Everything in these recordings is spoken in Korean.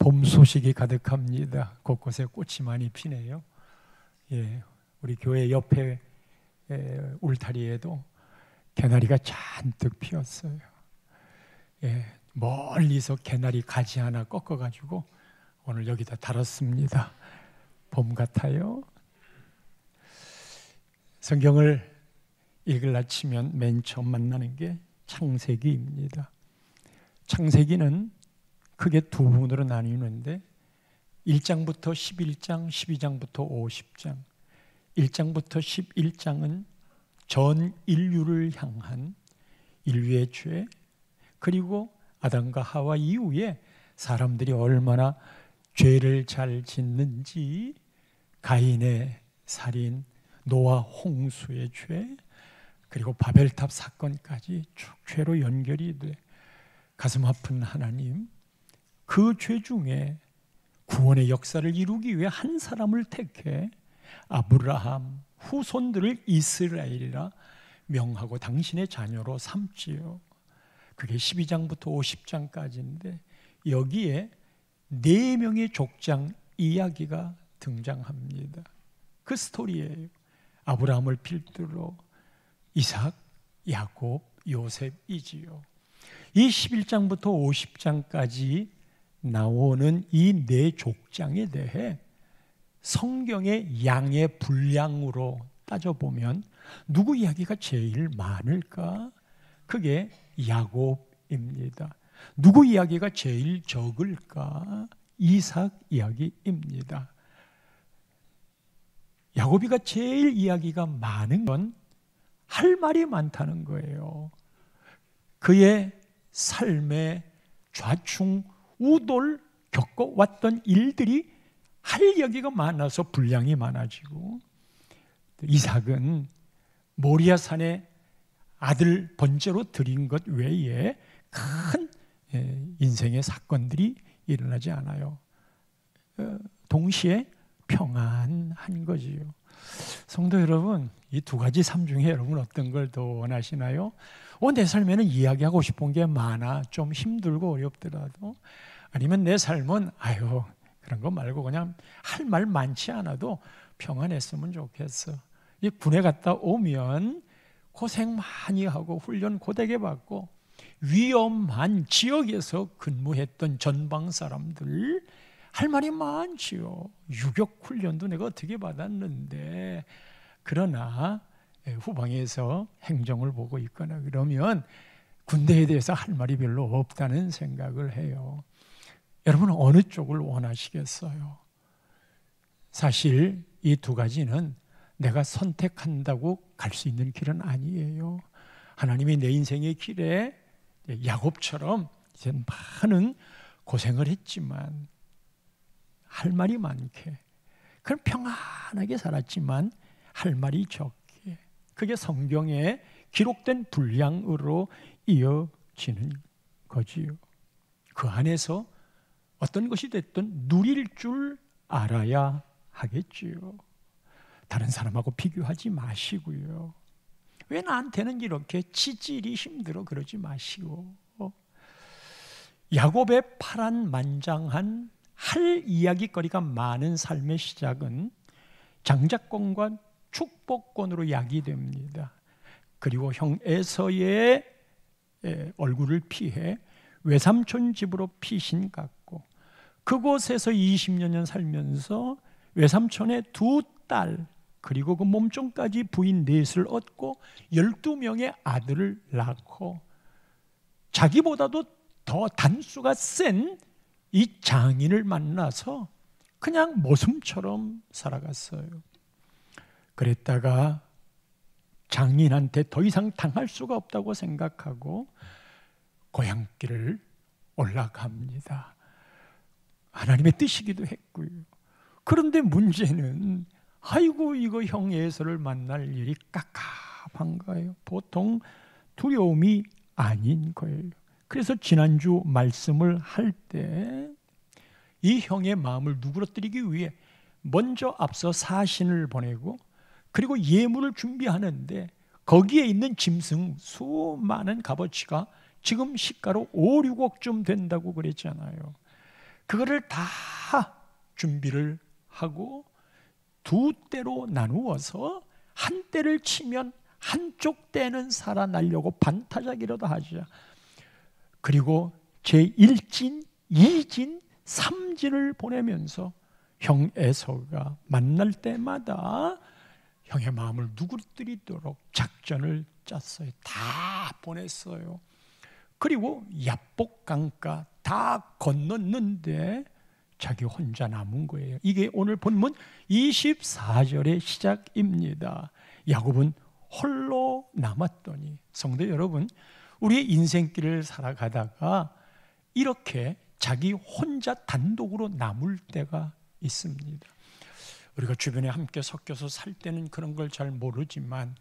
봄 소식이 가득합니다. 곳곳에 꽃이 많이 피네요. 우리 교회 옆에 울타리에도 개나리가 잔뜩 피었어요. 멀리서 개나리 가지 하나 꺾어가지고 오늘 여기다 달았습니다. 봄 같아요. 성경을 읽으려 치면 맨 처음 만나는 게 창세기입니다. 창세기는 크게 두 부분으로 나뉘는데 1장부터 11장, 12장부터 50장, 1장부터 11장은 전 인류를 향한 인류의 죄, 그리고 아담과 하와 이후에 사람들이 얼마나 죄를 잘 짓는지, 가인의 살인, 노아 홍수의 죄, 그리고 바벨탑 사건까지 쭉 죄로 연결이 돼 가슴 아픈 하나님, 그 죄 중에 구원의 역사를 이루기 위해 한 사람을 택해 아브라함 후손들을 이스라엘이라 명하고 당신의 자녀로 삼지요. 그게 12장부터 50장까지인데 여기에 4명의 족장 이야기가 등장합니다. 그 스토리예요. 아브라함을 필두로 이삭, 야곱, 요셉이지요. 이 11장부터 50장까지 나오는 이 4족장에 대해 성경의 양의 분량으로 따져보면 누구 이야기가 제일 많을까? 그게 야곱입니다. 누구 이야기가 제일 적을까? 이삭 이야기입니다. 야곱이가 제일 이야기가 많은 건 할 말이 많다는 거예요. 그의 삶의 좌충우돌 겪어왔던 일들이 할 이야기가 많아서 분량이 많아지고, 이삭은 모리아산에 아들 번제로 드린 것 외에 큰 인생의 사건들이 일어나지 않아요. 동시에 평안한 거지요. 성도 여러분, 이 두 가지 삶 중에 여러분 어떤 걸 더 원하시나요? 내 삶에는 이야기하고 싶은 게 많아, 좀 힘들고 어렵더라도, 아니면 내 삶은 그런 거 말고 그냥 할 말 많지 않아도 평안했으면 좋겠어. 이 군에 갔다 오면 고생 많이 하고 훈련 고되게 받고 위험한 지역에서 근무했던 전방 사람들 할 말이 많지요. 유격 훈련도 내가 어떻게 받았는데, 그러나 후방에서 행정을 보고 있거나 그러면 군대에 대해서 할 말이 별로 없다는 생각을 해요. 여러분은 어느 쪽을 원하시겠어요? 사실 이 두 가지는 내가 선택한다고 갈 수 있는 길은 아니에요. 하나님이 내 인생의 길에 야곱처럼 이제 많은 고생을 했지만 할 말이 많게, 그럼 평안하게 살았지만 할 말이 적게, 그게 성경에 기록된 분량으로 이어지는 거지요. 그 안에서 어떤 것이 됐든 누릴 줄 알아야 하겠지요. 다른 사람하고 비교하지 마시고요. 왜 나한테는 이렇게 치질이 힘들어 그러지 마시고, 야곱의 파란만장한 할 이야기거리가 많은 삶의 시작은 장자권과 축복권으로 야기됩니다. 그리고 형 에서의 얼굴을 피해 외삼촌 집으로 피신 갔고, 그곳에서 20여 년 살면서 외삼촌의 2딸 그리고 그 몸종까지 부인 넷을 얻고 12명의 아들을 낳고, 자기보다도 더 단수가 센 이 장인을 만나서 그냥 모습처럼 살아갔어요. 그랬다가 장인한테 더 이상 당할 수가 없다고 생각하고 고향길을 올라갑니다. 하나님의 뜻이기도 했고요. 그런데 문제는 이거 형 에서를 만날 일이 깝깝한 거예요. 보통 두려움이 아닌 거예요. 그래서 지난주 말씀을 할 때 이 형의 마음을 누그러뜨리기 위해 먼저 앞서 사신을 보내고, 그리고 예물을 준비하는데 거기에 있는 짐승 수많은 값어치가 지금 시가로 5, 6억쯤 된다고 그랬잖아요. 그거를 다 준비를 하고 두 떼로 나누어서 한 떼를 치면 한쪽 떼는 살아나려고 반타작이라도 하죠. 그리고 제1진, 2진, 3진을 보내면서 형 에서가 만날 때마다 형의 마음을 누그러뜨리도록 작전을 짰어요. 다 보냈어요. 그리고 야복강가 다 건넜는데 자기 혼자 남은 거예요. 이게 오늘 본문 24절의 시작입니다. 야곱은 홀로 남았더니, 성도 여러분, 우리의 인생길을 살아가다가 이렇게 자기 혼자 단독으로 남을 때가 있습니다. 우리가 주변에 함께 섞여서 살 때는 그런 걸 잘 모르지만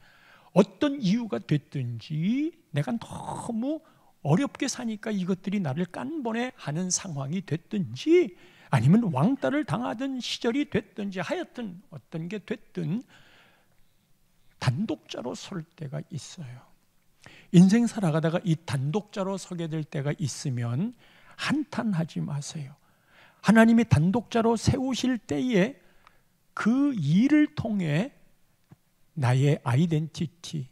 어떤 이유가 됐든지 내가 너무 어렵게 사니까 이것들이 나를 깐번에 하는 상황이 됐든지 아니면 왕따를 당하던 시절이 됐든지 하여튼 어떤 게 됐든 단독자로 설 때가 있어요. 인생 살아가다가 이 단독자로 서게 될 때가 있으면 한탄하지 마세요. 하나님이 단독자로 세우실 때에 그 일을 통해 나의 아이덴티티,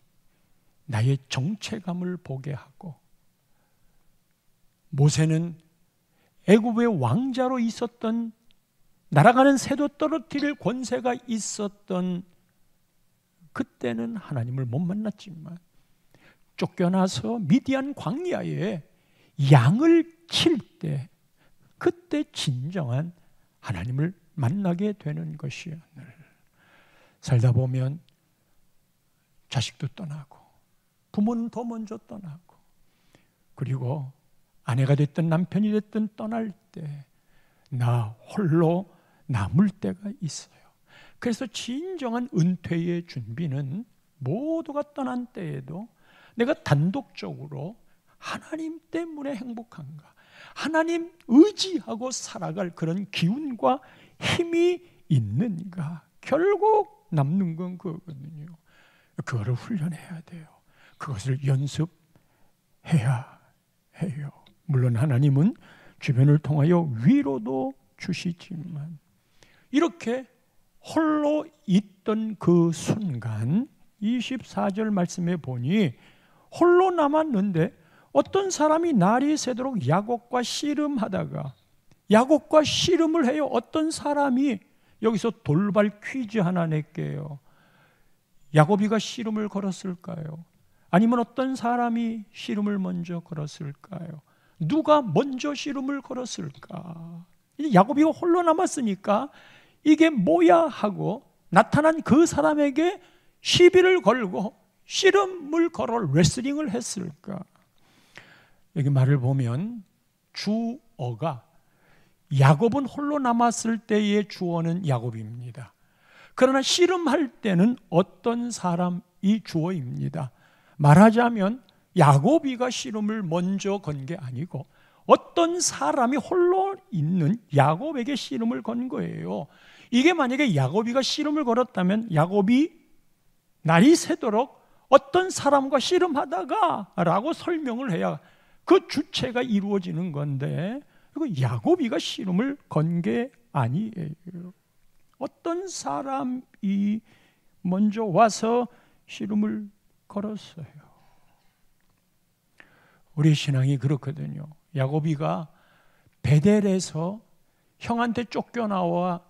나의 정체감을 보게 하고, 모세는 애굽의 왕자로 있었던, 날아가는 새도 떨어뜨릴 권세가 있었던 그때는 하나님을 못 만났지만 쫓겨나서 미디안 광야에 양을 칠 때 그때 진정한 하나님을 만나게 되는 것이야. 살다 보면 자식도 떠나고 부모는 더 먼저 떠나고 그리고 아내가 됐든 남편이 됐든 떠날 때 나 홀로 남을 때가 있어요. 그래서 진정한 은퇴의 준비는 모두가 떠난 때에도 내가 단독적으로 하나님 때문에 행복한가, 하나님 의지하고 살아갈 그런 기운과 힘이 있는가, 결국 남는 건 그거거든요. 그거를 훈련해야 돼요. 그것을 연습해야 해요. 물론 하나님은 주변을 통하여 위로도 주시지만 이렇게 홀로 있던 그 순간 24절 말씀에 보니 홀로 남았는데 어떤 사람이 날이 새도록 야곱과 씨름하다가, 야곱과 씨름을 해요. 어떤 사람이, 여기서 돌발 퀴즈 하나 낼게요. 야곱이가 씨름을 걸었을까요? 아니면 어떤 사람이 씨름을 먼저 걸었을까요? 누가 먼저 씨름을 걸었을까? 야곱이가 홀로 남았으니까 이게 뭐야 하고 나타난 그 사람에게 시비를 걸고 씨름을 걸어 레슬링을 했을까? 여기 말을 보면 주어가 야곱은 홀로 남았을 때의 주어는 야곱입니다. 그러나 씨름할 때는 어떤 사람이 주어입니다. 말하자면 야곱이가 씨름을 먼저 건 게 아니고 어떤 사람이 홀로 있는 야곱에게 씨름을 건 거예요. 이게 만약에 야곱이가 씨름을 걸었다면 야곱이 날이 새도록 어떤 사람과 씨름하다가 라고 설명을 해야 그 주체가 이루어지는 건데, 이거 야곱이가 씨름을 건 게 아니에요. 어떤 사람이 먼저 와서 씨름을 걸었어요. 우리 신앙이 그렇거든요. 야곱이가 베델에서 형한테 쫓겨나와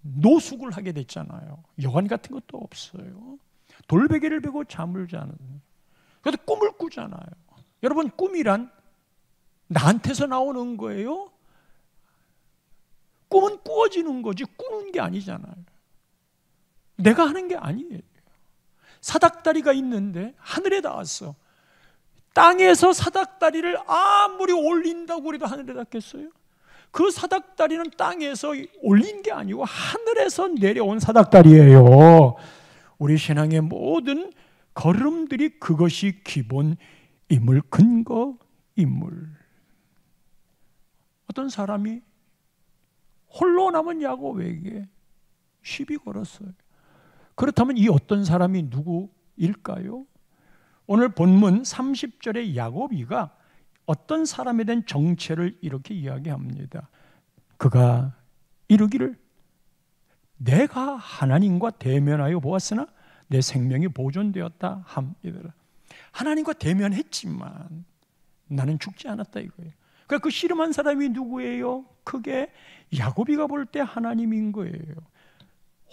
노숙을 하게 됐잖아요. 여관 같은 것도 없어요. 돌베개를 베고 잠을 자는, 그래도 꿈을 꾸잖아요. 여러분, 꿈이란 나한테서 나오는 거예요? 꿈은 꾸어지는 거지 꾸는 게 아니잖아요. 내가 하는 게 아니에요. 사닥다리가 있는데 하늘에 닿았어. 땅에서 사닥다리를 아무리 올린다고 해도 하늘에 닿겠어요? 그 사닥다리는 땅에서 올린 게 아니고 하늘에서 내려온 사닥다리예요. 우리 신앙의 모든 걸음들이 그것이 기본임을, 근거임을. 어떤 사람이 홀로 남은 야곱에게 시비 걸었어요. 그렇다면 이 어떤 사람이 누구일까요? 오늘 본문 30절의 야곱이가 어떤 사람에 대한 정체를 이렇게 이야기합니다. 그가 이르기를 내가 하나님과 대면하여 보았으나 내 생명이 보존되었다 함이더라. 하나님과 대면했지만 나는 죽지 않았다 이거예요. 그러니까 그 씨름한 사람이 누구예요? 그게 야곱이가 볼 때 하나님인 거예요.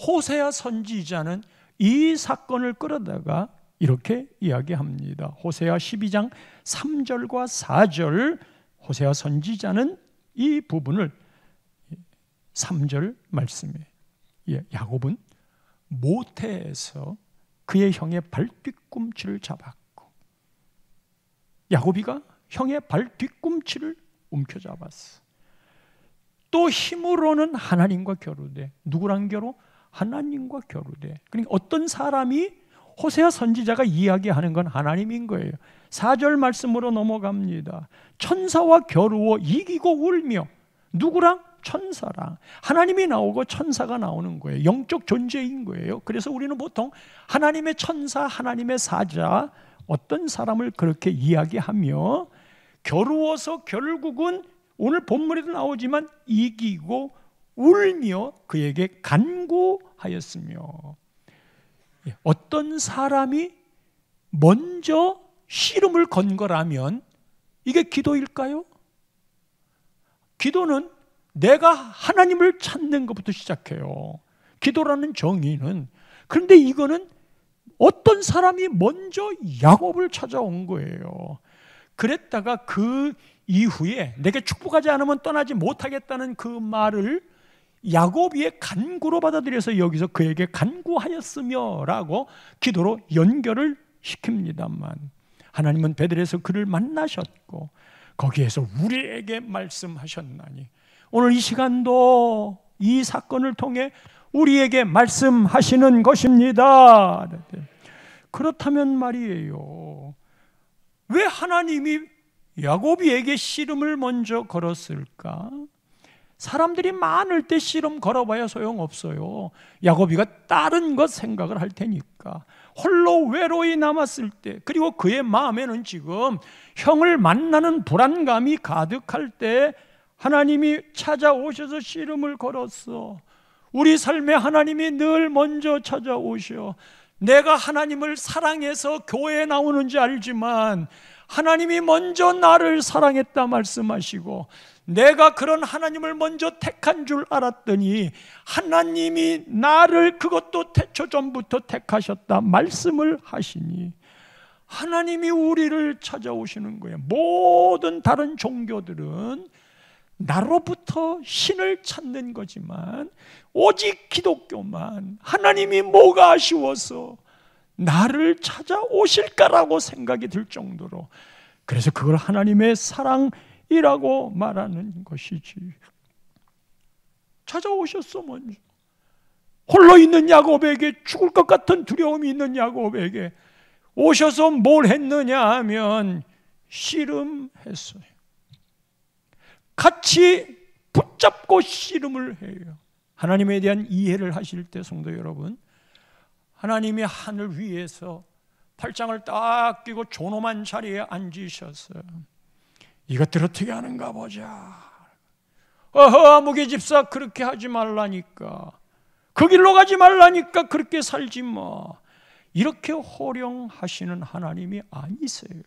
호세아 선지자는 이 사건을 끌어다가 이렇게 이야기합니다. 호세아 12장 3절과 4절, 호세아 선지자는 이 부분을 3절 말씀에 야곱은 모태에서 그의 형의 발뒤꿈치를 잡았고 야곱이가 형의 발뒤꿈치를 움켜잡았어. 또 힘으로는 하나님과 겨루되, 누구랑 겨루? 하나님과 겨루되. 그러니까 어떤 사람이, 호세아 선지자가 이야기하는 건 하나님인 거예요. 4절 말씀으로 넘어갑니다. 천사와 겨루어 이기고 울며. 누구랑? 천사랑. 하나님이 나오고 천사가 나오는 거예요. 영적 존재인 거예요. 그래서 우리는 보통 하나님의 천사, 하나님의 사자, 어떤 사람을 그렇게 이야기하며 겨루어서 결국은 오늘 본문에도 나오지만 이기고 울며 그에게 간구하였으며. 어떤 사람이 먼저 씨름을 건 거라면 이게 기도일까요? 기도는 내가 하나님을 찾는 것부터 시작해요. 기도라는 정의는. 그런데 이거는 어떤 사람이 먼저 야곱을 찾아온 거예요. 그랬다가 그 이후에 내게 축복하지 않으면 떠나지 못하겠다는 그 말을 야곱의 간구로 받아들여서 여기서 그에게 간구하였으며 라고 기도로 연결을 시킵니다만, 하나님은 베들에서 그를 만나셨고 거기에서 우리에게 말씀하셨나니 오늘 이 시간도 이 사건을 통해 우리에게 말씀하시는 것입니다. 그렇다면 말이에요, 왜 하나님이 야곱이에게 씨름을 먼저 걸었을까? 사람들이 많을 때 씨름 걸어봐야 소용없어요. 야곱이가 다른 것 생각을 할 테니까. 홀로 외로이 남았을 때, 그리고 그의 마음에는 지금 형을 만나는 불안감이 가득할 때 하나님이 찾아오셔서 씨름을 걸었어. 우리 삶에 하나님이 늘 먼저 찾아오셔. 내가 하나님을 사랑해서 교회에 나오는지 알지만 하나님이 먼저 나를 사랑했다 말씀하시고, 내가 그런 하나님을 먼저 택한 줄 알았더니 하나님이 나를 그것도 태초 전부터 택하셨다 말씀을 하시니, 하나님이 우리를 찾아오시는 거예요. 모든 다른 종교들은 나로부터 신을 찾는 거지만 오직 기독교만 하나님이 뭐가 아쉬워서 나를 찾아오실까라고 생각이 들 정도로, 그래서 그걸 하나님의 사랑이라고 말하는 것이지. 찾아오셨어. 먼저 홀로 있는 야곱에게, 죽을 것 같은 두려움이 있는 야곱에게 오셔서 뭘 했느냐 하면 씨름했어요. 같이 붙잡고 씨름을 해요. 하나님에 대한 이해를 하실 때 성도 여러분, 하나님이 하늘 위에서 팔짱을 딱 끼고 존엄한 자리에 앉으셔서 이것들 어떻게 하는가 보자. 아무개 집사 그렇게 하지 말라니까, 그 길로 가지 말라니까, 그렇게 살지 마. 이렇게 호령하시는 하나님이 아니세요.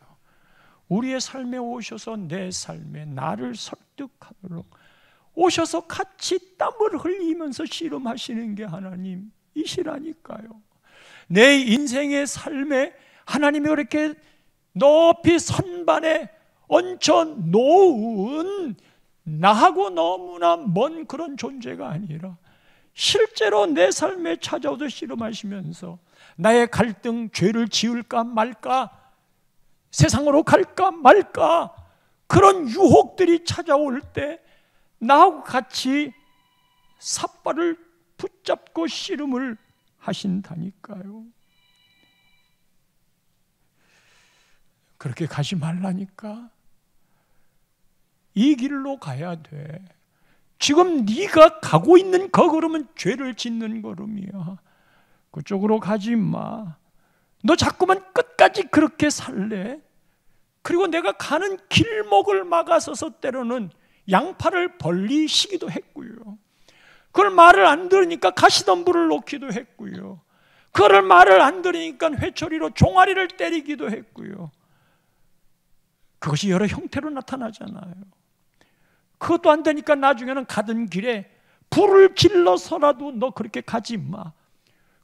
우리의 삶에 오셔서 내 삶에 나를 설득하도록 오셔서 같이 땀을 흘리면서 씨름하시는 게 하나님이시라니까요. 내 인생의 삶에 하나님이 그렇게 높이 선반에 얹혀 놓은 나하고 너무나 먼 그런 존재가 아니라 실제로 내 삶에 찾아오서 씨름하시면서 나의 갈등, 죄를 지을까 말까, 세상으로 갈까 말까, 그런 유혹들이 찾아올 때 나하고 같이 삿발을 붙잡고 씨름을 하신다니까요. 그렇게 가지 말라니까. 이 길로 가야 돼. 지금 네가 가고 있는 그 걸음은 죄를 짓는 걸음이야. 그쪽으로 가지 마. 너 자꾸만 끝까지 그렇게 살래? 그리고 내가 가는 길목을 막아서서 때로는 양팔을 벌리시기도 했고요. 그걸 말을 안 들으니까 가시덤불을 놓기도 했고요. 그걸 말을 안 들으니까 회초리로 종아리를 때리기도 했고요. 그것이 여러 형태로 나타나잖아요. 그것도 안 되니까 나중에는 가던 길에 불을 질러서라도 너 그렇게 가지 마.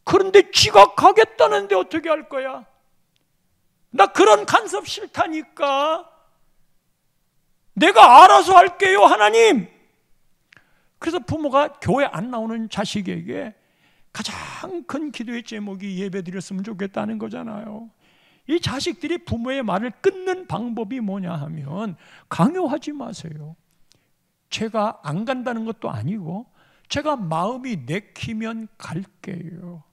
그런데 쥐가 가겠다는데 어떻게 할 거야? 나 그런 간섭 싫다니까. 내가 알아서 할게요, 하나님. 그래서 부모가 교회 안 나오는 자식에게 가장 큰 기도의 제목이 예배 드렸으면 좋겠다는 거잖아요. 이 자식들이 부모의 말을 끊는 방법이 뭐냐 하면 강요하지 마세요. 제가 안 간다는 것도 아니고 제가 마음이 내키면 갈게요.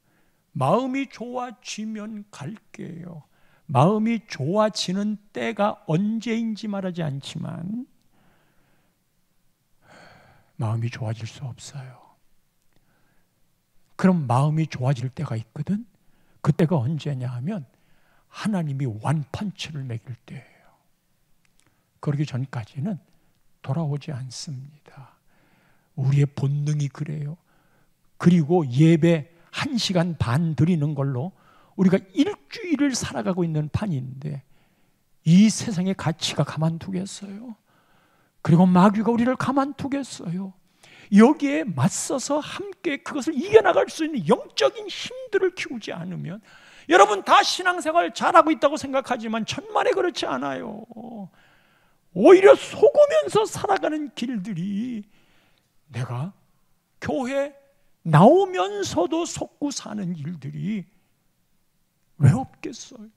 마음이 좋아지면 갈게요. 마음이 좋아지는 때가 언제인지 말하지 않지만 마음이 좋아질 수 없어요. 그럼 마음이 좋아질 때가 있거든. 그때가 언제냐 하면 하나님이 완판치를 매길 때예요. 그러기 전까지는 돌아오지 않습니다. 우리의 본능이 그래요. 그리고 예배 1시간 반 드리는 걸로 우리가 일주일을 살아가고 있는 판인데 이 세상의 가치가 가만두겠어요? 그리고 마귀가 우리를 가만두겠어요? 여기에 맞서서 함께 그것을 이겨나갈 수 있는 영적인 힘들을 키우지 않으면, 여러분 다 신앙생활 잘하고 있다고 생각하지만 천만에 그렇지 않아요. 오히려 속으면서 살아가는 길들이 내가 교회 나오면서도 속고 사는 일들이 왜 없겠어요?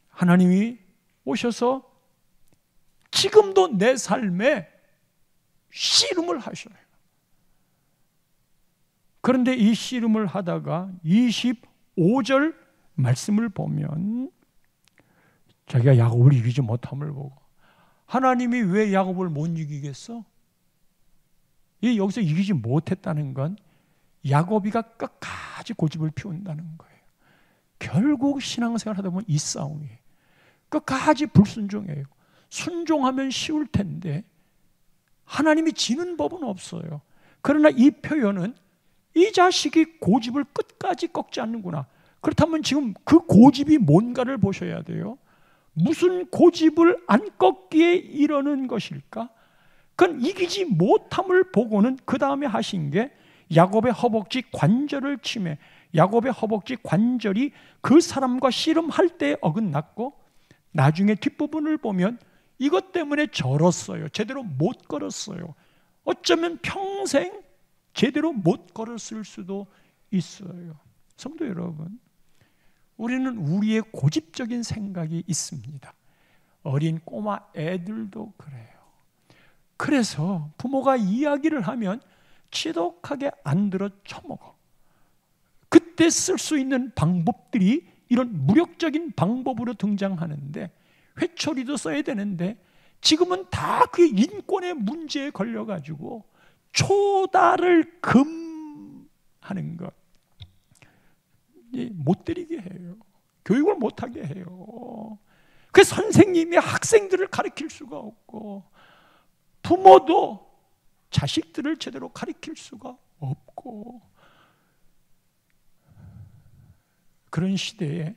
하나님이 오셔서 지금도 내 삶에 씨름을 하셔요. 그런데 이 씨름을 하다가 25절 말씀을 보면 자기가 야곱을 이기지 못함을 보고, 하나님이 왜 야곱을 못 이기겠어? 여기서 이기지 못했다는 건 야곱이가 끝까지 고집을 피운다는 거예요. 결국 신앙생활 하다 보면 이 싸움이에요. 끝까지 불순종해요. 순종하면 쉬울 텐데 하나님이 지는 법은 없어요. 그러나 이 표현은 이 자식이 고집을 끝까지 꺾지 않는구나. 그렇다면 지금 그 고집이 뭔가를 보셔야 돼요. 무슨 고집을 안 꺾기에 이러는 것일까? 그건 이기지 못함을 보고는 그 다음에 하신 게 야곱의 허벅지 관절을 치매, 야곱의 허벅지 관절이 그 사람과 씨름할 때 어긋났고, 나중에 뒷부분을 보면 이것 때문에 절었어요. 제대로 못 걸었어요. 어쩌면 평생 제대로 못 걸었을 수도 있어요. 성도 여러분, 우리는 우리의 고집적인 생각이 있습니다. 어린 꼬마 애들도 그래요. 그래서 부모가 이야기를 하면 지독하게 안 들어 처먹어. 그때 쓸 수 있는 방법들이 이런 무력적인 방법으로 등장하는데, 회초리도 써야 되는데 지금은 다 그 인권의 문제에 걸려가지고 초다를 금하는 것, 못 때리게 해요. 교육을 못하게 해요. 그 선생님이 학생들을 가르칠 수가 없고, 부모도 자식들을 제대로 가르칠 수가 없고, 그런 시대에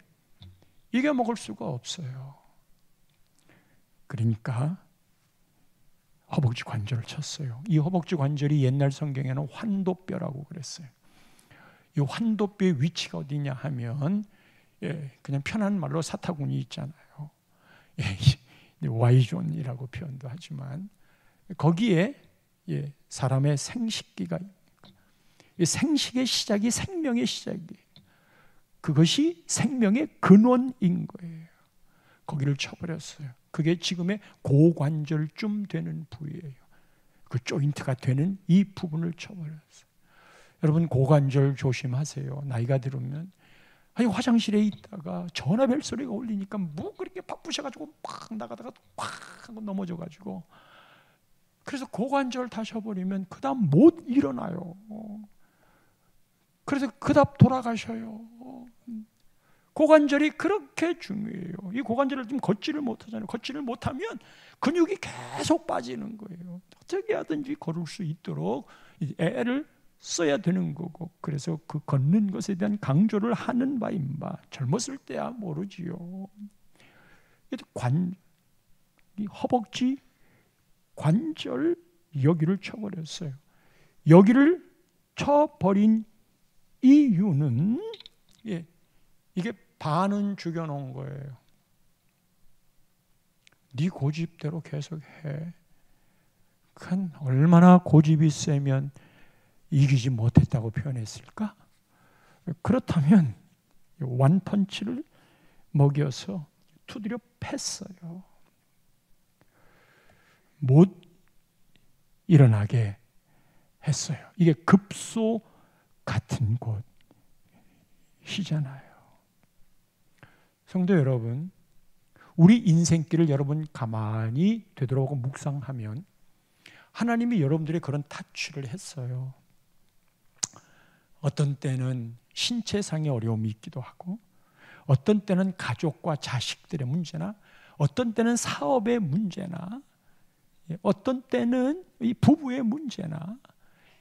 이겨먹을 수가 없어요. 그러니까 허벅지 관절을 쳤어요. 이 허벅지 관절이 옛날 성경에는 환도뼈라고 그랬어요. 이 환도뼈의 위치가 어디냐 하면, 그냥 편한 말로 사타구니 있잖아요. Y존이라고 표현도 하지만 거기에 사람의 생식기가, 생식의 시작이 생명의 시작이에요. 그것이 생명의 근원인 거예요. 거기를 쳐버렸어요. 그게 지금의 고관절쯤 되는 부위예요. 그 조인트가 되는 이 부분을 쳐버렸어요. 여러분, 고관절 조심하세요. 나이가 들으면 화장실에 있다가 전화벨 소리가 울리니까 뭐 그렇게 바쁘셔가지고 팍 나가다가 팍 하고 넘어져가지고, 그래서 고관절 다셔버리면 그 다음 못 일어나요. 그래서 그 다음 돌아가셔요. 고관절이 그렇게 중요해요. 이 고관절을 좀 걷지를 못하잖아요. 걷지를 못하면 근육이 계속 빠지는 거예요. 어떻게 하든지 걸을 수 있도록 애를 써야 되는 거고, 그래서 그 걷는 것에 대한 강조를 하는 바인 바. 젊었을 때야 모르지요. 이 허벅지 관절 여기를 쳐버렸어요. 여기를 쳐버린 이유는 이게 반은 죽여놓은 거예요. 네 고집대로 계속해. 그건 얼마나 고집이 세면 이기지 못했다고 표현했을까? 그렇다면 완펀치를 먹여서 두드려 팼어요. 못 일어나게 했어요. 이게 급소 같은 곳이잖아요. 성도 여러분, 우리 인생길을 여러분 가만히 되돌아보고 묵상하면 하나님이 여러분들의 그런 타치를 했어요. 어떤 때는 신체상의 어려움이 있기도 하고, 어떤 때는 가족과 자식들의 문제나, 어떤 때는 사업의 문제나, 어떤 때는 이 부부의 문제나,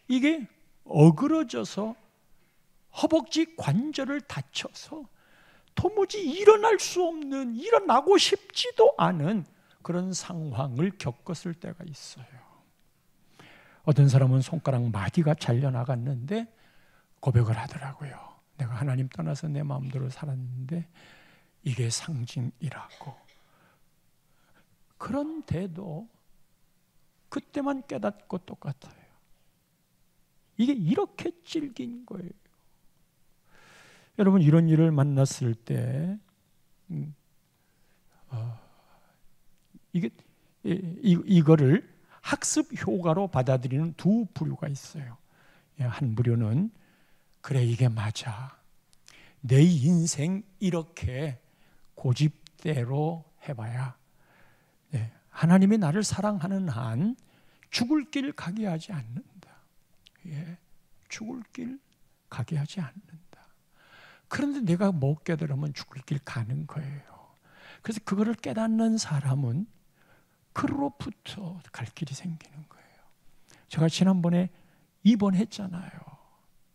이게 어그러져서 허벅지 관절을 다쳐서 도무지 일어날 수 없는, 일어나고 싶지도 않은 그런 상황을 겪었을 때가 있어요. 어떤 사람은 손가락 마디가 잘려나갔는데 고백을 하더라고요. 내가 하나님 떠나서 내 마음대로 살았는데 이게 상징이라고. 그런데도 그때만 깨닫고 똑같아요. 이게 이렇게 질긴 거예요. 여러분, 이런 일을 만났을 때 이거를 학습 효과로 받아들이는 두 부류가 있어요. 한 부류는 그래, 이게 맞아. 내 인생 이렇게 고집대로 해봐야 하나님이 나를 사랑하는 한 죽을 길 가게 하지 않는다. 죽을 길 가게 하지 않는다. 그런데 내가 못 깨달으면 죽을 길 가는 거예요. 그래서 그거를 깨닫는 사람은 그로부터 갈 길이 생기는 거예요. 제가 지난번에 입원했잖아요.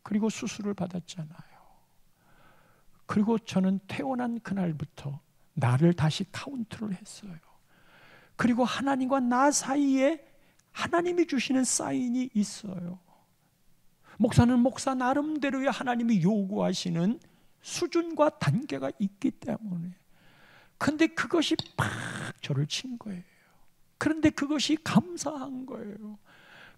그리고 수술을 받았잖아요. 그리고 저는 퇴원한 그날부터 나를 다시 카운트를 했어요. 그리고 하나님과 나 사이에 하나님이 주시는 사인이 있어요. 목사는 목사 나름대로의 하나님이 요구하시는 수준과 단계가 있기 때문에. 그런데 그것이 팍 저를 친 거예요. 그런데 그것이 감사한 거예요.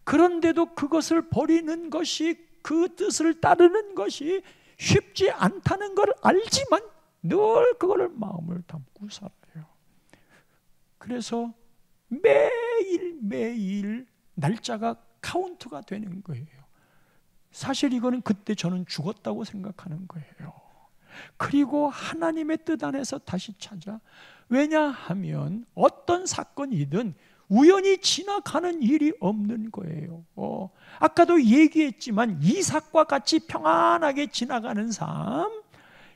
그런데도 그것을 버리는 것이, 그 뜻을 따르는 것이 쉽지 않다는 걸 알지만 늘 그거를 마음을 담고 살아요. 그래서 매일 날짜가 카운트가 되는 거예요. 사실 이거는 그때 저는 죽었다고 생각하는 거예요. 그리고 하나님의 뜻 안에서 다시 찾아. 왜냐하면 어떤 사건이든 우연히 지나가는 일이 없는 거예요. 아까도 얘기했지만 이삭과 같이 평안하게 지나가는 삶,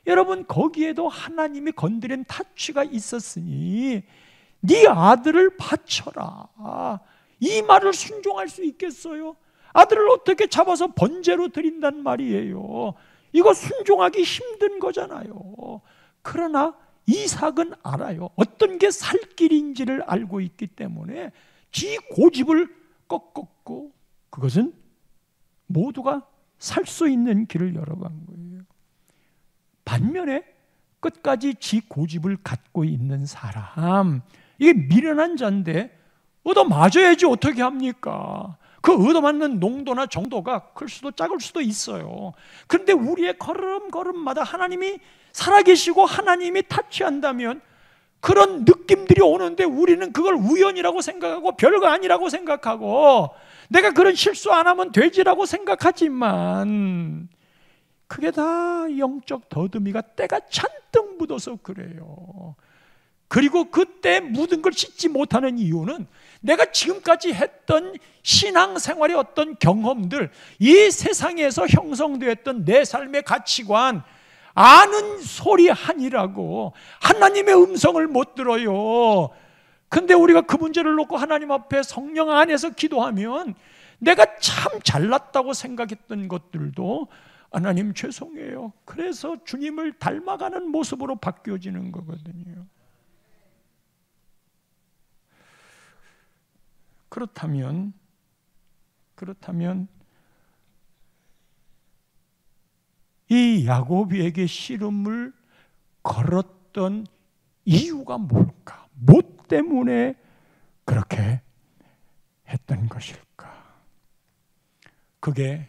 여러분 거기에도 하나님이 건드린 타취가 있었으니 네 아들을 바쳐라. 이 말을 순종할 수 있겠어요? 아들을 어떻게 잡아서 번제로 드린단 말이에요. 이거 순종하기 힘든 거잖아요. 그러나 이삭은 알아요. 어떤 게 살 길인지를 알고 있기 때문에 지 고집을 꺾었고, 그것은 모두가 살 수 있는 길을 열어간 거예요. 반면에 끝까지 지 고집을 갖고 있는 사람, 이게 미련한 자인데 얻어맞아야지 어떻게 합니까? 그 얻어맞는 농도나 정도가 클 수도 작을 수도 있어요. 그런데 우리의 걸음걸음마다 하나님이 살아계시고 하나님이 타치한다면 그런 느낌들이 오는데 우리는 그걸 우연이라고 생각하고 별거 아니라고 생각하고 내가 그런 실수 안 하면 되지라고 생각하지만 그게 다 영적 더듬이가 때가 잔뜩 묻어서 그래요. 그리고 그때 묻은 걸 씻지 못하는 이유는 내가 지금까지 했던 신앙생활의 어떤 경험들, 이 세상에서 형성되었던 내 삶의 가치관, 아는 소리 하니라고. 하나님의 음성을 못 들어요. 근데 우리가 그 문제를 놓고 하나님 앞에 성령 안에서 기도하면 내가 참 잘났다고 생각했던 것들도 하나님 죄송해요. 그래서 주님을 닮아가는 모습으로 바뀌어지는 거거든요. 그렇다면 이 야곱에게 씨름을 걸었던 이유가 뭘까? 뭐 때문에 그렇게 했던 것일까? 그게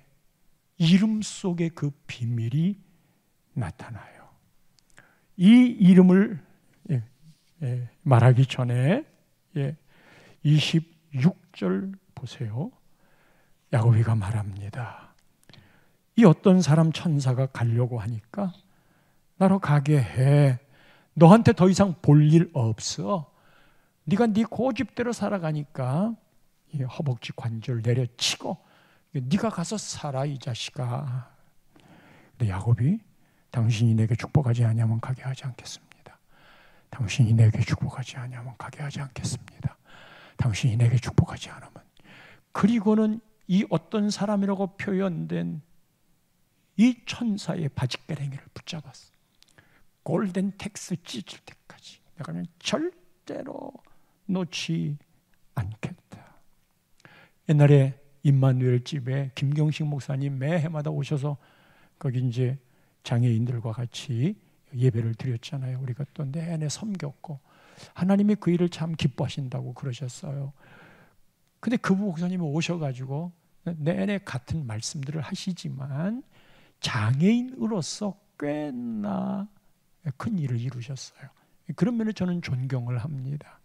이름 속에 그 비밀이 나타나요. 이 이름을 말하기 전에 26절 보세요. 야곱이가 말합니다. 이 어떤 사람 천사가 가려고 하니까 나로 가게 해. 너한테 더 이상 볼 일 없어. 네가 네 고집대로 살아가니까 허벅지 관절 내려치고 네가 가서 살아 이 자식아. 근데 야곱이 당신이 내게 축복하지 아니하면 가게 하지 않겠습니다. 당신이 내게 축복하지 아니하면 가게 하지 않겠습니다. 당신이 내게 축복하지 않으면. 그리고는 이 어떤 사람이라고 표현된 이 천사의 바지가랑이를 붙잡았어. 골든 텍스 찢을 때까지 내가는 절대로 놓지 않겠다. 옛날에 임마누엘 집에 김경식 목사님 매 해마다 오셔서 거기 이제 장애인들과 같이 예배를 드렸잖아요. 우리가 또 내내 섬겼고 하나님이 그 일을 참 기뻐하신다고 그러셨어요. 근데 그 목사님이 오셔가지고 내내 같은 말씀들을 하시지만 장애인으로서 꽤나 큰 일을 이루셨어요. 그런 면에 저는 존경을 합니다.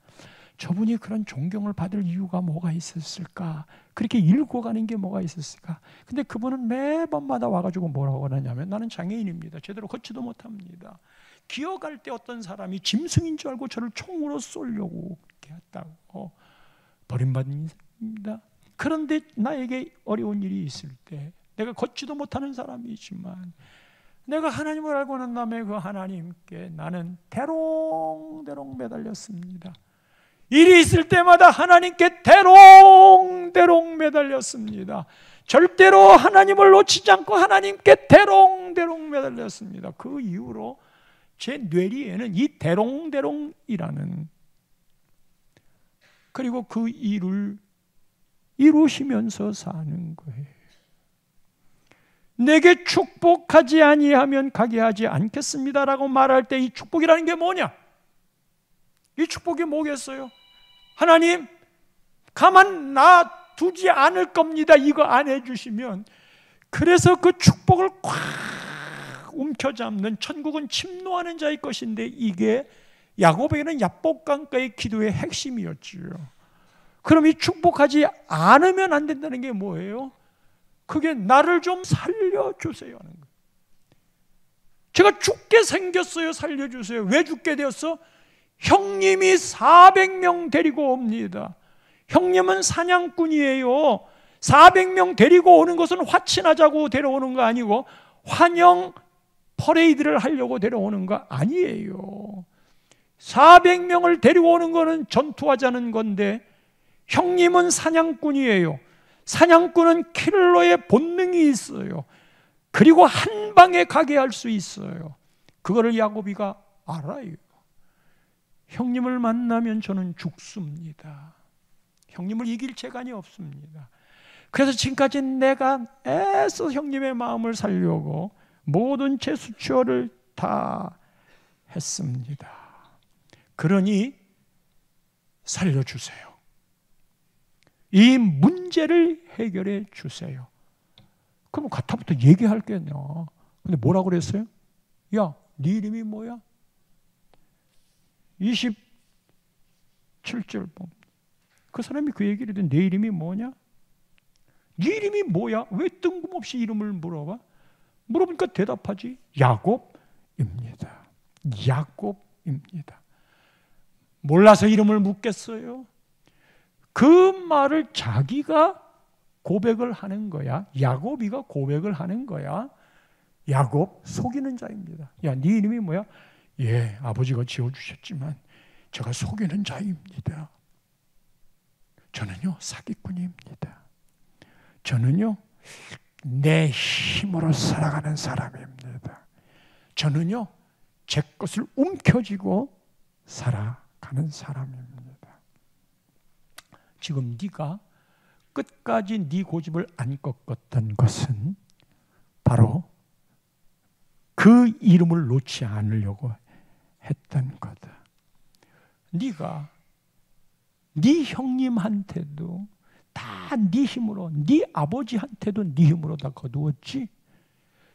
저분이 그런 존경을 받을 이유가 뭐가 있었을까? 그렇게 읽어가는 게 뭐가 있었을까? 근데 그분은 매번마다 와가지고 뭐라고 하냐면 나는 장애인입니다. 제대로 걷지도 못합니다. 기어갈 때 어떤 사람이 짐승인 줄 알고 저를 총으로 쏘려고 이렇게 했다고. 버림받은 인생입니다. 그런데 나에게 어려운 일이 있을 때 내가 걷지도 못하는 사람이지만 내가 하나님을 알고 난 다음에 그 하나님께 나는 대롱대롱 매달렸습니다. 일이 있을 때마다 하나님께 대롱대롱 매달렸습니다. 절대로 하나님을 놓치지 않고 하나님께 대롱대롱 매달렸습니다. 그 이후로 제 뇌리에는 이 대롱대롱이라는 그리고 그 일을 이루시면서 사는 거예요. 내게 축복하지 아니하면 가게 하지 않겠습니다라고 말할 때 이 축복이라는 게 뭐냐? 이 축복이 뭐겠어요? 하나님 가만 놔두지 않을 겁니다. 이거 안 해주시면. 그래서 그 축복을 꽉 움켜잡는 천국은 침노하는 자의 것인데 이게 야곱에게는 야복강가의 기도의 핵심이었지요. 그럼 이 축복하지 않으면 안 된다는 게 뭐예요? 그게 나를 좀 살려주세요 하는 거예요. 제가 죽게 생겼어요. 살려주세요. 왜 죽게 되었어? 형님이 400명 데리고 옵니다. 형님은 사냥꾼이에요. 400명 데리고 오는 것은 화친하자고 데려오는 거 아니고 환영 퍼레이드를 하려고 데려오는 거 아니에요. 400명을 데리고 오는 거는 전투하자는 건데 형님은 사냥꾼이에요. 사냥꾼은 킬러의 본능이 있어요. 그리고 한 방에 가게 할 수 있어요. 그거를 야곱이가 알아요. 형님을 만나면 저는 죽습니다. 형님을 이길 재간이 없습니다. 그래서 지금까지 내가 애써 형님의 마음을 살려고 모든 제 수초를 다 했습니다. 그러니 살려주세요. 이 문제를 해결해 주세요. 그럼 가타부터 얘기할게요. 근데 뭐라고 그랬어요? 야, 네 이름이 뭐야? 27절 보면 그 사람이 그 얘기를 했더니 내 이름이 뭐냐? 네 이름이 뭐야? 왜 뜬금없이 이름을 물어봐? 물어보니까 대답하지. 야곱입니다. 야곱입니다. 몰라서 이름을 묻겠어요? 그 말을 자기가 고백을 하는 거야. 야곱이가 고백을 하는 거야. 야곱 속이는 자입니다. 야, 네 이름이 뭐야? 예, 아버지가 지어주셨지만 제가 속이는 자입니다. 저는요, 사기꾼입니다. 저는요, 내 힘으로 살아가는 사람입니다. 저는요, 제 것을 움켜쥐고 살아가는 사람입니다. 지금 네가 끝까지 네 고집을 안 꺾었던 것은 바로 그 이름을 놓지 않으려고 했던 거다. 네가 네 형님한테도 다 네 힘으로, 네 아버지한테도 네 힘으로 다 거두었지.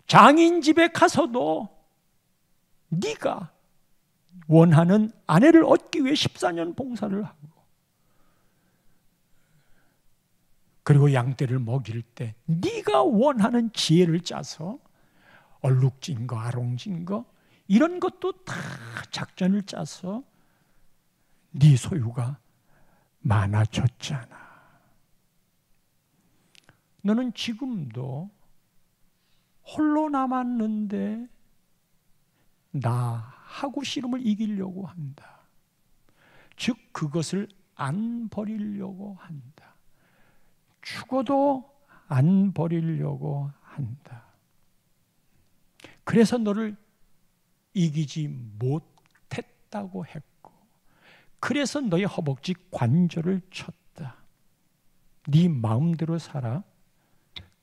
장인 집에 가서도 네가 원하는 아내를 얻기 위해 14년 봉사를 하고, 그리고 양떼를 먹일 때 네가 원하는 지혜를 짜서 얼룩진 거, 아롱진 거 이런 것도 다 작전을 짜서 네 소유가 많아졌잖아. 너는 지금도 홀로 남았는데 나 하고 싫음을 이기려고 한다. 즉 그것을 안 버리려고 한다. 죽어도 안 버리려고 한다. 그래서 너를 이기지 못했다고 했고, 그래서 너의 허벅지 관절을 쳤다. 네 마음대로 살아.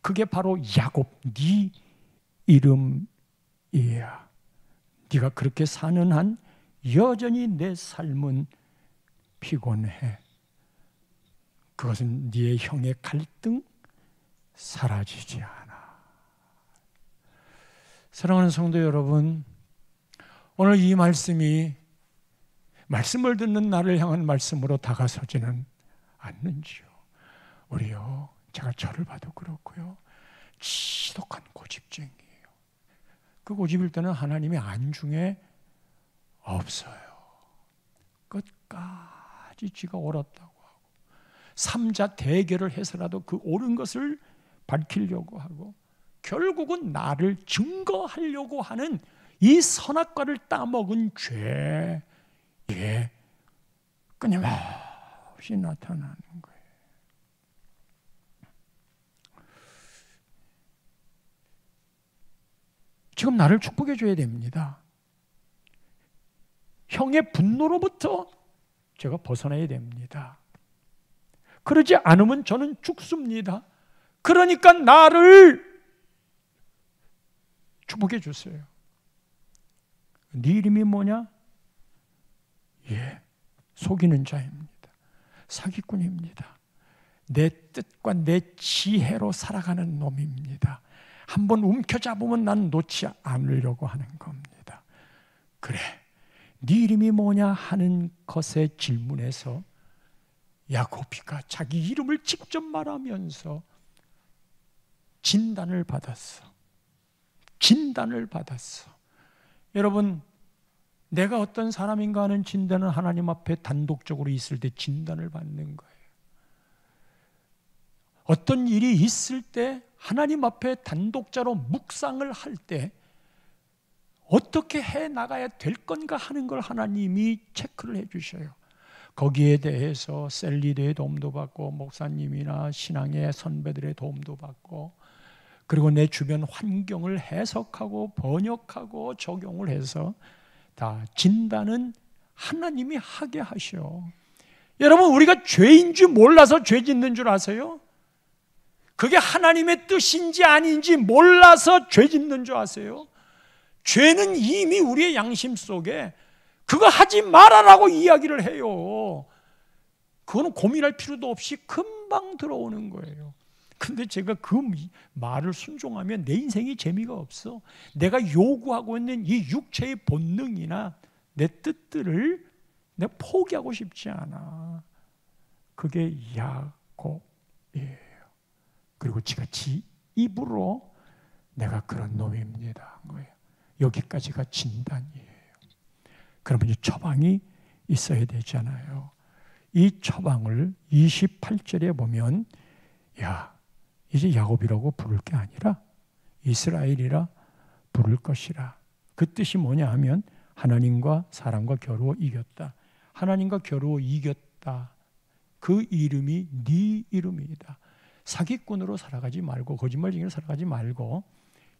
그게 바로 야곱, 네 이름이야. 네가 그렇게 사는 한 여전히 내 삶은 피곤해. 그것은 네의 형의 갈등 사라지지 않아. 사랑하는 성도 여러분, 오늘 이 말씀이 말씀을 듣는 나를 향한 말씀으로 다가서지는 않는지요. 우리요, 제가 저를 봐도 그렇고요, 지독한 고집쟁이에요. 그 고집일 때는 하나님의 안중에 없어요. 끝까지 지가 옳았다고 하고, 삼자 대결을 해서라도 그 옳은 것을 밝히려고 하고, 결국은 나를 증거하려고 하는 이 선악과를 따먹은 죄, 이게 끊임없이 나타나는 거예요. 지금 나를 축복해 줘야 됩니다. 형의 분노로부터 제가 벗어나야 됩니다. 그러지 않으면 저는 죽습니다. 그러니까 나를 축복해 주세요. 네 이름이 뭐냐? 예, 속이는 자입니다. 사기꾼입니다. 내 뜻과 내 지혜로 살아가는 놈입니다. 한번 움켜잡으면 난 놓지 않으려고 하는 겁니다. 그래, 네 이름이 뭐냐 하는 것의 질문에서 야곱이가 자기 이름을 직접 말하면서 진단을 받았어. 진단을 받았어. 여러분, 내가 어떤 사람인가 하는 진단은 하나님 앞에 단독적으로 있을 때 진단을 받는 거예요. 어떤 일이 있을 때 하나님 앞에 단독자로 묵상을 할 때 어떻게 해 나가야 될 건가 하는 걸 하나님이 체크를 해 주셔요. 거기에 대해서 셀리드의 도움도 받고, 목사님이나 신앙의 선배들의 도움도 받고, 그리고 내 주변 환경을 해석하고 번역하고 적용을 해서 다 진단은 하나님이 하게 하셔. 여러분, 우리가 죄인 줄 몰라서 죄 짓는 줄 아세요? 그게 하나님의 뜻인지 아닌지 몰라서 죄 짓는 줄 아세요? 죄는 이미 우리의 양심 속에 그거 하지 말아라고 이야기를 해요. 그거는 고민할 필요도 없이 금방 들어오는 거예요. 근데 제가 그 말을 순종하면 내 인생이 재미가 없어. 내가 요구하고 있는 이 육체의 본능이나 내 뜻들을 내가 포기하고 싶지 않아. 그게 야곱이에요. 그리고 지가 지 입으로 내가 그런 놈입니다 한 거예요. 여기까지가 진단이에요. 그러면 이 처방이 있어야 되잖아요. 이 처방을 28절에 보면, 야, 이제 야곱이라고 부를 게 아니라 이스라엘이라 부를 것이라. 그 뜻이 뭐냐 하면 하나님과 사람과 겨루어 이겼다. 하나님과 겨루어 이겼다. 그 이름이 네 이름이다. 사기꾼으로 살아가지 말고 거짓말쟁이로 살아가지 말고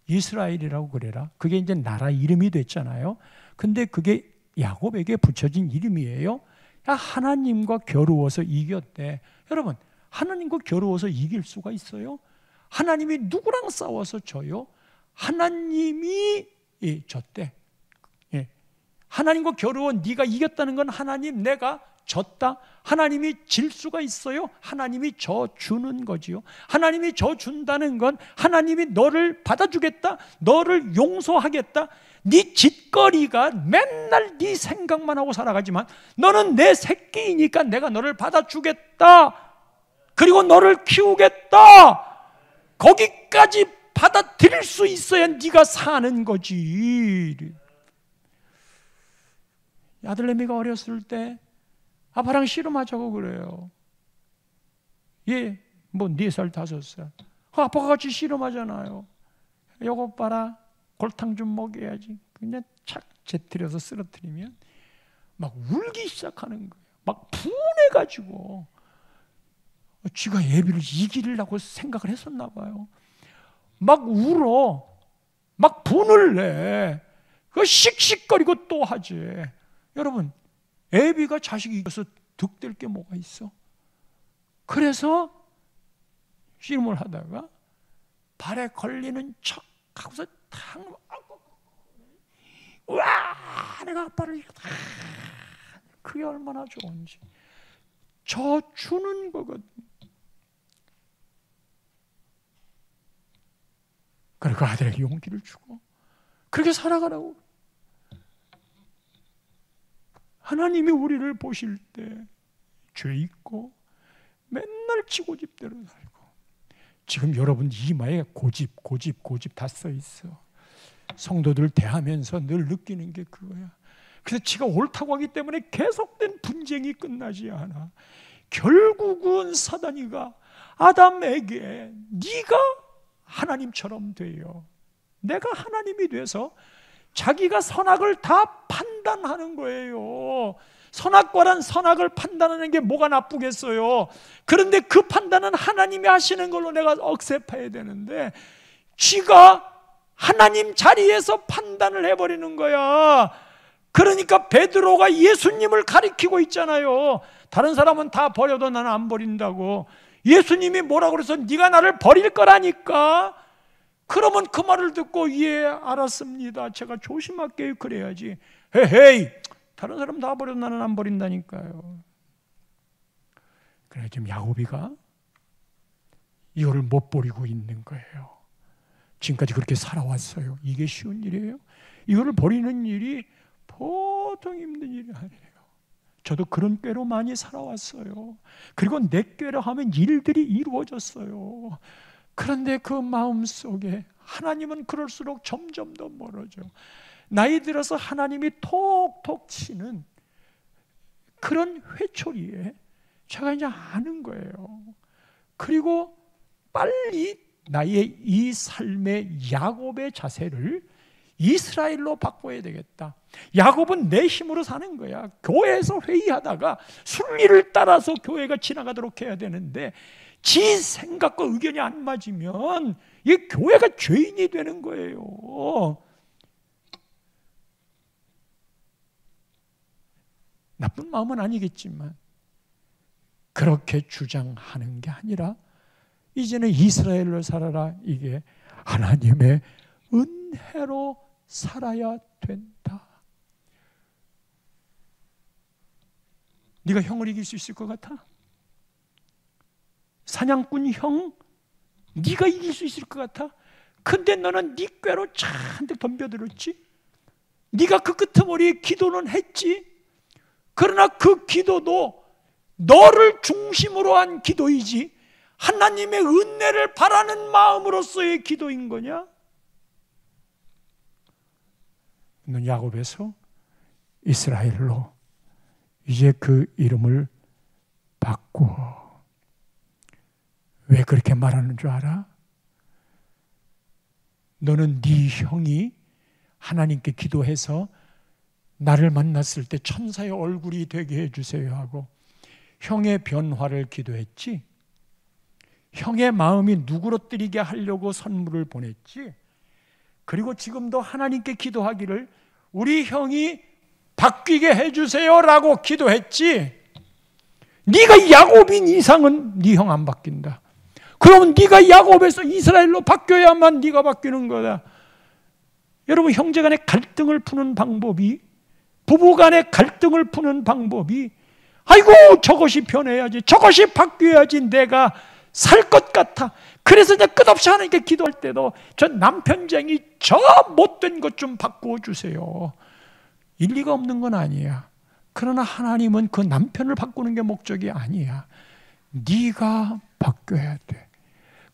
이스라엘이라고 그래라. 그게 이제 나라 이름이 됐잖아요. 근데 그게 야곱에게 붙여진 이름이에요. 하나님과 겨루어서 이겼대. 여러분, 하나님과 겨루어서 이길 수가 있어요? 하나님이 누구랑 싸워서 져요? 하나님이 졌대. 하나님과 겨루어 네가 이겼다는 건 하나님 내가 졌다. 하나님이 질 수가 있어요? 하나님이 져주는 거지요. 하나님이 져준다는 건 하나님이 너를 받아주겠다, 너를 용서하겠다. 네 짓거리가 맨날 네 생각만 하고 살아가지만 너는 내 새끼이니까 내가 너를 받아주겠다, 그리고 너를 키우겠다. 거기까지 받아들일 수 있어야 네가 사는 거지. 아들내미가 어렸을 때 아빠랑 씨름하자고 그래요. 얘 뭐 4살 5살 아빠가 같이 씨름하잖아요. 요거 봐라, 골탕 좀 먹여야지. 그냥 착 제트려서 쓰러뜨리면 막 울기 시작하는 거예요. 막 분해가지고 쥐가 애비를 이기려고 생각을 했었나 봐요. 막 울어, 막 분을 내. 그 씩씩거리고 또 하지. 여러분, 애비가 자식이 이겨서 득될 게 뭐가 있어? 그래서 씨름을 하다가 발에 걸리는 척 하고서 탁, 와, 내가 아빠를 이겼다. 그게 얼마나 좋은지. 저 주는 거거든. 그리고 아들에게 용기를 주고 그렇게 살아가라고. 하나님이 우리를 보실 때 죄 있고 맨날 지고집대로 살고, 지금 여러분 이마에 고집 다 써 있어. 성도들 대하면서 늘 느끼는 게 그거야. 그래서 지가 옳다고 하기 때문에 계속된 분쟁이 끝나지 않아. 결국은 사단이가 아담에게 네가 하나님처럼 돼요. 내가 하나님이 돼서 자기가 선악을 다 판단하는 거예요. 선악과란 선악을 판단하는 게 뭐가 나쁘겠어요? 그런데 그 판단은 하나님이 하시는 걸로 내가 억셉해야 되는데 쥐가 하나님 자리에서 판단을 해버리는 거야. 그러니까 베드로가 예수님을 가리키고 있잖아요. 다른 사람은 다 버려도 나는 안 버린다고. 예수님이 뭐라고 그래서 네가 나를 버릴 거라니까. 그러면 그 말을 듣고 예, 알았습니다, 제가 조심할게요, 그래야지. 헤헤이, 다른 사람 다 버려도 나는 안 버린다니까요. 그래, 지금 야곱이가 이거를 못 버리고 있는 거예요. 지금까지 그렇게 살아왔어요. 이게 쉬운 일이에요? 이거를 버리는 일이 보통 힘든 일이 아니에요. 저도 그런 꾀로 많이 살아왔어요. 그리고 내 꾀로 하면 일들이 이루어졌어요. 그런데 그 마음속에 하나님은 그럴수록 점점 더 멀어져. 나이 들어서 하나님이 톡톡 치는 그런 회초리에 제가 이제 아는 거예요. 그리고 빨리 나의 이 삶의 야곱의 자세를 이스라엘로 바꿔야 되겠다. 야곱은 내 힘으로 사는 거야. 교회에서 회의하다가 순리를 따라서 교회가 지나가도록 해야 되는데 지 생각과 의견이 안 맞으면 이 교회가 죄인이 되는 거예요. 나쁜 마음은 아니겠지만 그렇게 주장하는 게 아니라 이제는 이스라엘로 살아라. 이게 하나님의 은혜로 살아야 된다. 네가 형을 이길 수 있을 것 같아? 사냥꾼 형 네가 이길 수 있을 것 같아? 근데 너는 네 꾀로 잔뜩 덤벼들었지. 네가 그 끄트머리에 기도는 했지. 그러나 그 기도도 너를 중심으로 한 기도이지 하나님의 은혜를 바라는 마음으로서의 기도인 거냐? 넌 야곱에서 이스라엘로 이제 그 이름을 바꾸어. 왜 그렇게 말하는 줄 알아? 너는 네 형이 하나님께 기도해서 나를 만났을 때 천사의 얼굴이 되게 해주세요 하고 형의 변화를 기도했지, 형의 마음이 누그러뜨리게 하려고 선물을 보냈지, 그리고 지금도 하나님께 기도하기를 우리 형이 바뀌게 해주세요라고 기도했지. 네가 야곱인 이상은 네 형 안 바뀐다. 그러면 네가 야곱에서 이스라엘로 바뀌어야만 네가 바뀌는 거다. 여러분, 형제간의 갈등을 푸는 방법이, 부부간의 갈등을 푸는 방법이, 아이고 저것이 변해야지, 저것이 바뀌어야지 내가 살 것 같아. 그래서 내가 끝없이 하나님께 기도할 때도 저 남편쟁이 저 못된 것 좀 바꾸어 주세요. 일리가 없는 건 아니야. 그러나 하나님은 그 남편을 바꾸는 게 목적이 아니야. 네가 바뀌어야 돼.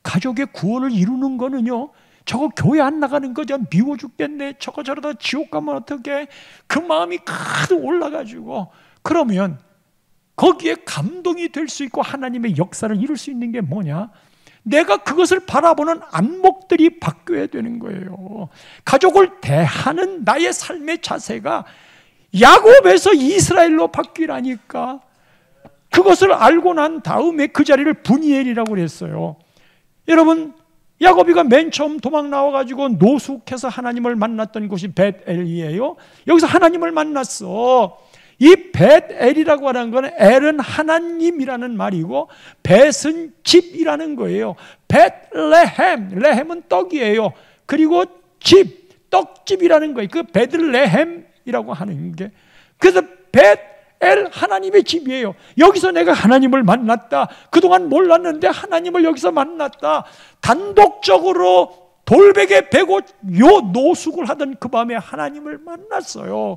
가족의 구원을 이루는 거는요, 저거 교회 안 나가는 거 저 미워 죽겠네, 저거 저러다 지옥 가면 어떡해, 그 마음이 가득 올라가지고, 그러면 거기에 감동이 될 수 있고 하나님의 역사를 이룰 수 있는 게 뭐냐? 내가 그것을 바라보는 안목들이 바뀌어야 되는 거예요. 가족을 대하는 나의 삶의 자세가 야곱에서 이스라엘로 바뀌라니까. 그것을 알고 난 다음에 그 자리를 분이엘이라고 그랬어요. 여러분, 야곱이가 맨 처음 도망 나와가지고 노숙해서 하나님을 만났던 곳이 벳엘이에요. 여기서 하나님을 만났어. 이 벳엘이라고 하는 건 엘은 하나님이라는 말이고 벳은 집이라는 거예요. 벳레헴, 레헴은 떡이에요. 그리고 집, 떡집이라는 거예요. 그 베들레헴이라고 하는 게, 그래서 벳엘, 하나님의 집이에요. 여기서 내가 하나님을 만났다. 그동안 몰랐는데 하나님을 여기서 만났다. 단독적으로 돌베개 베고 노숙을 하던 그 밤에 하나님을 만났어요.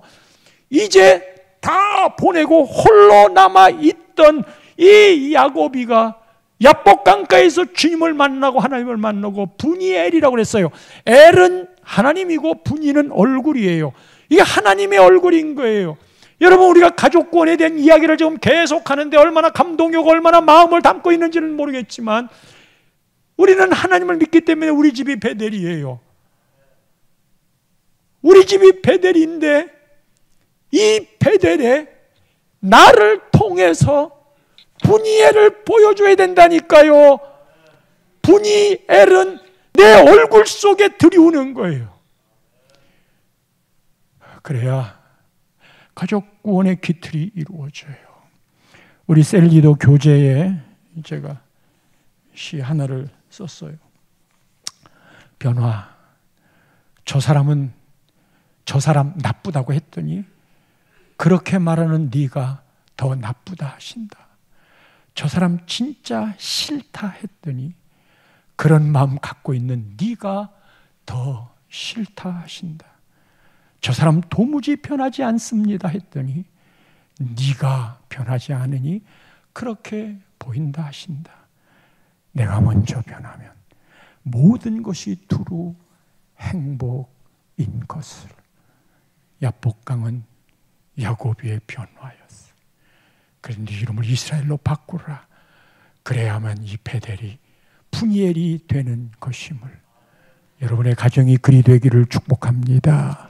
이제 다 보내고 홀로 남아있던 이 야곱이가 야복 강가에서 주님을 만나고 하나님을 만나고, 분이엘이라고 그랬어요. 엘은 하나님이고 분이는 얼굴이에요. 이게 하나님의 얼굴인 거예요. 여러분, 우리가 가족구원에 대한 이야기를 지금 계속하는데 얼마나 감동이 오고 얼마나 마음을 담고 있는지는 모르겠지만, 우리는 하나님을 믿기 때문에 우리 집이 베델이에요. 우리 집이 베델인데 이 베델에 나를 통해서 분이엘을 보여줘야 된다니까요. 분이엘은 내 얼굴 속에 들이우는 거예요. 그래야 가족 구원의 기틀이 이루어져요. 우리 셀리도 교재에 제가 시 하나를 썼어요. 변화. 저 사람 나쁘다고 했더니 그렇게 말하는 네가 더 나쁘다 하신다. 저 사람 진짜 싫다 했더니 그런 마음 갖고 있는 네가 더 싫다 하신다. 저 사람 도무지 변하지 않습니다 했더니 네가 변하지 않으니 그렇게 보인다 하신다. 내가 먼저 변하면 모든 것이 두루 행복인 것을. 야복강은 야곱의 변화였어. 그래서 네 이름을 이스라엘로 바꾸라. 그래야만 이 베델이 분이엘이 되는 것임을. 여러분의 가정이 그리 되기를 축복합니다.